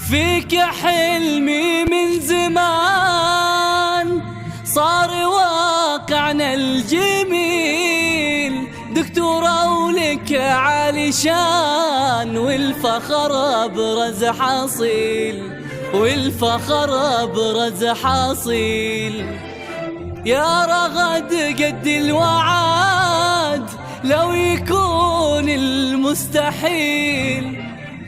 فيك حلمي من زمان صار واقعنا الجميل، دكتورة ولك عالي شان، والفخر أبرز حصيل، والفخر أبرز حصيل. يا رغد قد الوعد لو يكون المستحيل،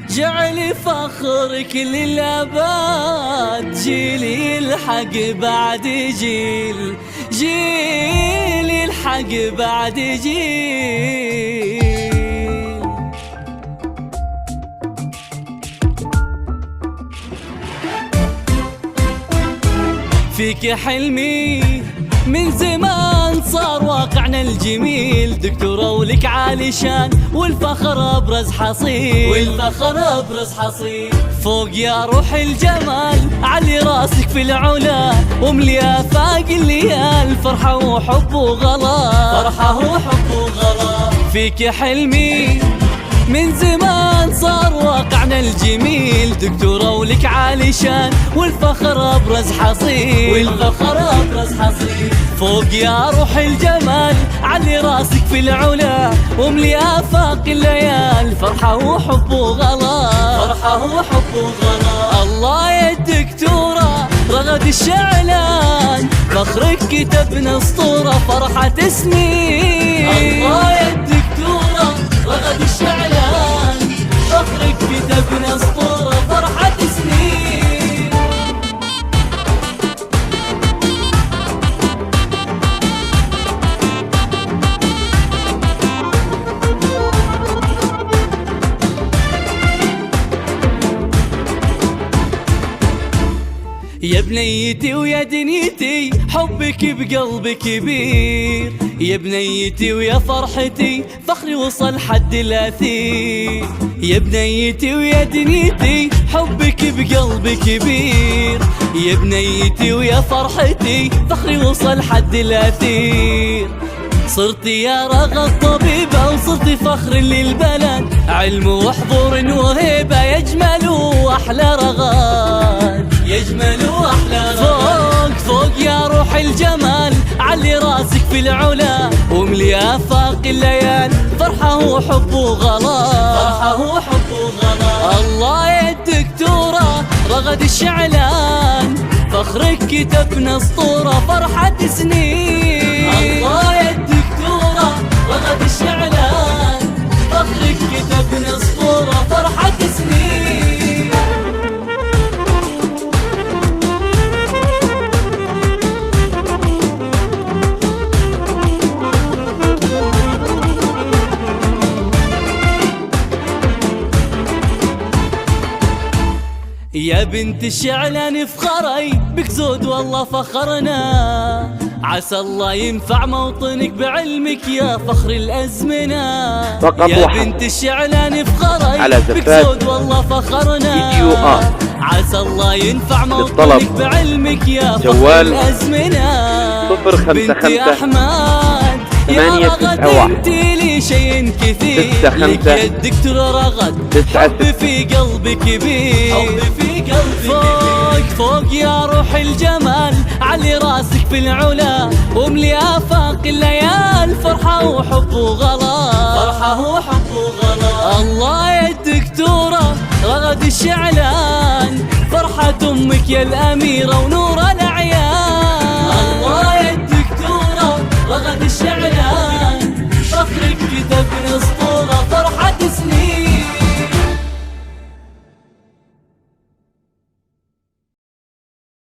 جعل فخرك للأبد، جيل يلحق بعد جيل، جيل يلحق بعد جيل. فيك حلمي من زمان صار واقعنا الجميل، دكتورة ولك عالي شان، والفخر أبرز حصيل، والفخر أبرز حصيل. فوق يا روح الجمال علي راسك في العلا، وملي آفاق الليال فرحة وحب وغلا، فرحة وحب وغلا. فيك حلمي من زمان صار واقعنا الجميل، دكتورة ولك عالي شان، والفخر أبرز حصيل، والفخر أبرز حصيل. فوق يا روح الجمال علي راسك في العلا، وملي آفاق الليال فرحة وحب وغلا، فرحة وحب وغلا. الله يا الدكتورة رغد الشعلان، فخرك كتبنا اسطورة فرحة سنين. الله يا الدكتورة رغد الشعلان، فخرك كتبنا اسطورة فرحة سنين. يا بنيتي ويا دنيتي حبك بقلبي كبير، يا بنيتي ويا فرحتي فخري وصل حد الأثير. يا بنيتي ويا دنيتي حبك بقلبي كبير، يا بنيتي ويا فرحتي فخري وصل حد الأثير. صرتي يا رغد طبيبة وصرتي فخر للبلد، علم وحضور وهيبة يجمل وأحلى رغد، يجمل وأحلى رغد. فوق فوق يا روح الجمال علي راسك في العلا، وملي آفاق الليال فرحة وحب وغلا، فرحة وحب وغلا. الله يا الدكتورة رغد الشعلان، فخرك كتبنا اسطورة فرحة سنين. الله يا الدكتورة رغد الشعلان، فخرك كتبنا اسطورة فرحة سنين. يا بنت الشعلان افخري بك زود والله فخرنا، عسى الله ينفع موطنك بعلمك يا فخر الأزمنة. يا بنت الشعلان افخري بك زود والله فخرنا، عسى الله ينفع موطنك بعلمك يا فخر الأزمنة. بنتي أحمد يا رغد انتي لي شيء كثير، لك يا الدكتورة رغد حب في قلبي كبير، حب في قلبي. فوق فوق يا روح الجمال علي راسك في العلا، وملي آفاق الليال فرحة وحب وغلا، فرحة وحب وغلا. الله يا الدكتورة رغد الشعلان، فرحة أمك يا الأميرة ونور الأعيان. الله يا الدكتورة رغد الشعلان،